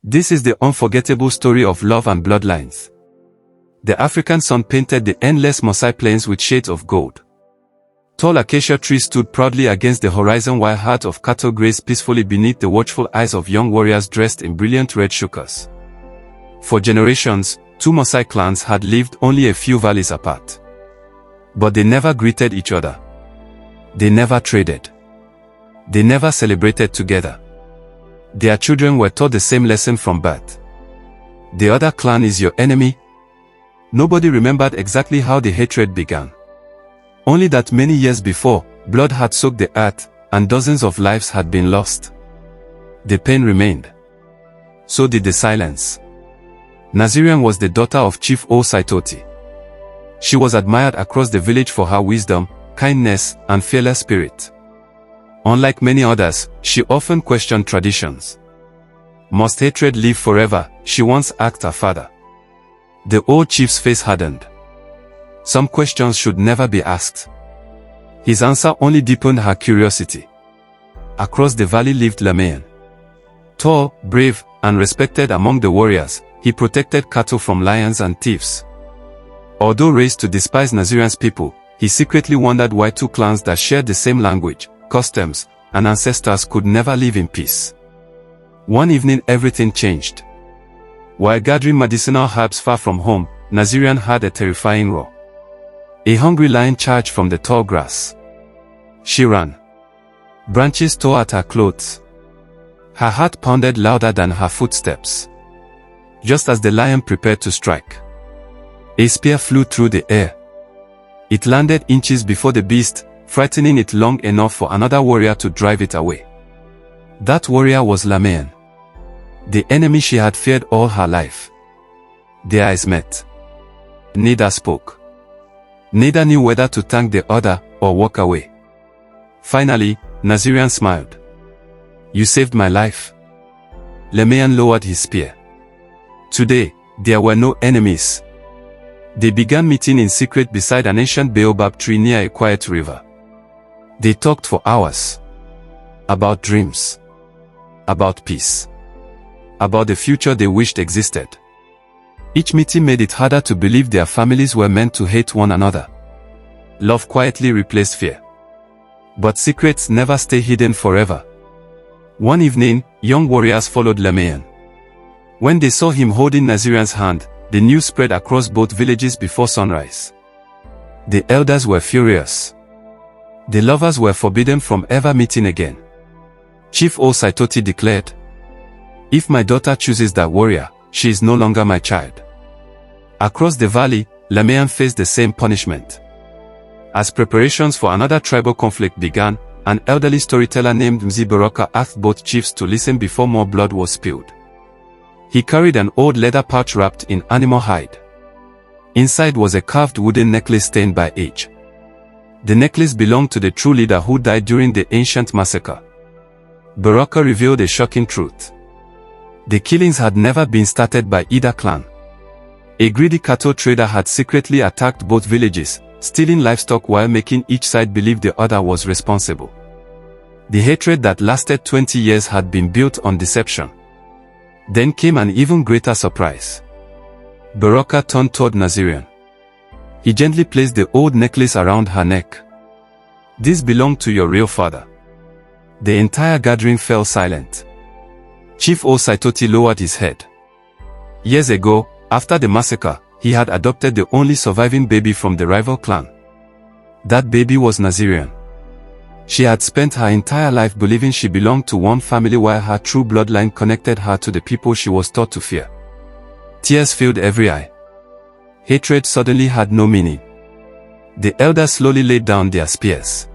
This is the unforgettable story of love and bloodlines. The African sun painted the endless Maasai plains with shades of gold. Tall acacia trees stood proudly against the horizon while herds of cattle grazed peacefully beneath the watchful eyes of young warriors dressed in brilliant red shukas. For generations, two Maasai clans had lived only a few valleys apart. But they never greeted each other. They never traded. They never celebrated together. Their children were taught the same lesson from birth. The other clan is your enemy. Nobody remembered exactly how the hatred began. Only that many years before, blood had soaked the earth, and dozens of lives had been lost. The pain remained. So did the silence. Nazirian was the daughter of Chief O Saitoti. She was admired across the village for her wisdom, kindness, and fearless spirit. Unlike many others, she often questioned traditions. Must hatred live forever? She once asked her father. The old chief's face hardened. Some questions should never be asked. His answer only deepened her curiosity. Across the valley lived Lamayan. Tall, brave, and respected among the warriors, he protected cattle from lions and thieves. Although raised to despise Nazirian's people, he secretly wondered why two clans that shared the same language, customs, and ancestors could never live in peace. One evening everything changed. While gathering medicinal herbs far from home, Nazirian heard a terrifying roar. A hungry lion charged from the tall grass. She ran. Branches tore at her clothes. Her heart pounded louder than her footsteps. Just as the lion prepared to strike, a spear flew through the air. It landed inches before the beast, frightening it long enough for another warrior to drive it away. That warrior was Lamayan, the enemy she had feared all her life. Their eyes met. Neither spoke. Neither knew whether to thank the other or walk away. Finally, Nazirian smiled. You saved my life. Lamayan lowered his spear. Today, there were no enemies. They began meeting in secret beside an ancient baobab tree near a quiet river. They talked for hours. About dreams. About peace. About the future they wished existed. Each meeting made it harder to believe their families were meant to hate one another. Love quietly replaced fear. But secrets never stay hidden forever. One evening, young warriors followed Lamayan. When they saw him holding Nazirian's hand, the news spread across both villages before sunrise. The elders were furious. The lovers were forbidden from ever meeting again. Chief O Saitoti declared, "If my daughter chooses that warrior, she is no longer my child." Across the valley, Lamayan faced the same punishment. As preparations for another tribal conflict began, an elderly storyteller named Mzi Baraka asked both chiefs to listen before more blood was spilled. He carried an old leather pouch wrapped in animal hide. Inside was a carved wooden necklace stained by age. The necklace belonged to the true leader who died during the ancient massacre. Baraka revealed a shocking truth. The killings had never been started by either clan. A greedy cattle trader had secretly attacked both villages, stealing livestock while making each side believe the other was responsible. The hatred that lasted 20 years had been built on deception. Then came an even greater surprise. Baraka turned toward Nazirian. He gently placed the old necklace around her neck. "This belonged to your real father." The entire gathering fell silent. Chief O Saitoti lowered his head. Years ago, after the massacre, he had adopted the only surviving baby from the rival clan. That baby was Nazirian. She had spent her entire life believing she belonged to one family while her true bloodline connected her to the people she was taught to fear. Tears filled every eye. Hatred suddenly had no meaning. The elders slowly laid down their spears.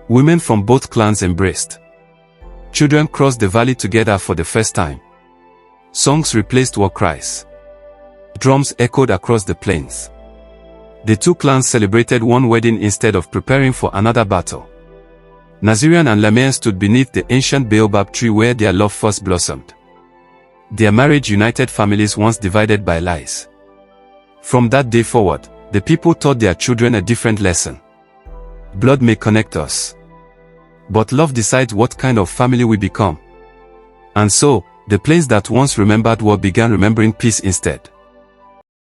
Women from both clans embraced. Children crossed the valley together for the first time. Songs replaced war cries. Drums echoed across the plains. The two clans celebrated one wedding instead of preparing for another battle. Nazirian and Lamayan stood beneath the ancient baobab tree where their love first blossomed. Their marriage united families once divided by lies. From that day forward, the people taught their children a different lesson. Blood may connect us, but love decides what kind of family we become. And so, The plains that once remembered war began remembering peace instead.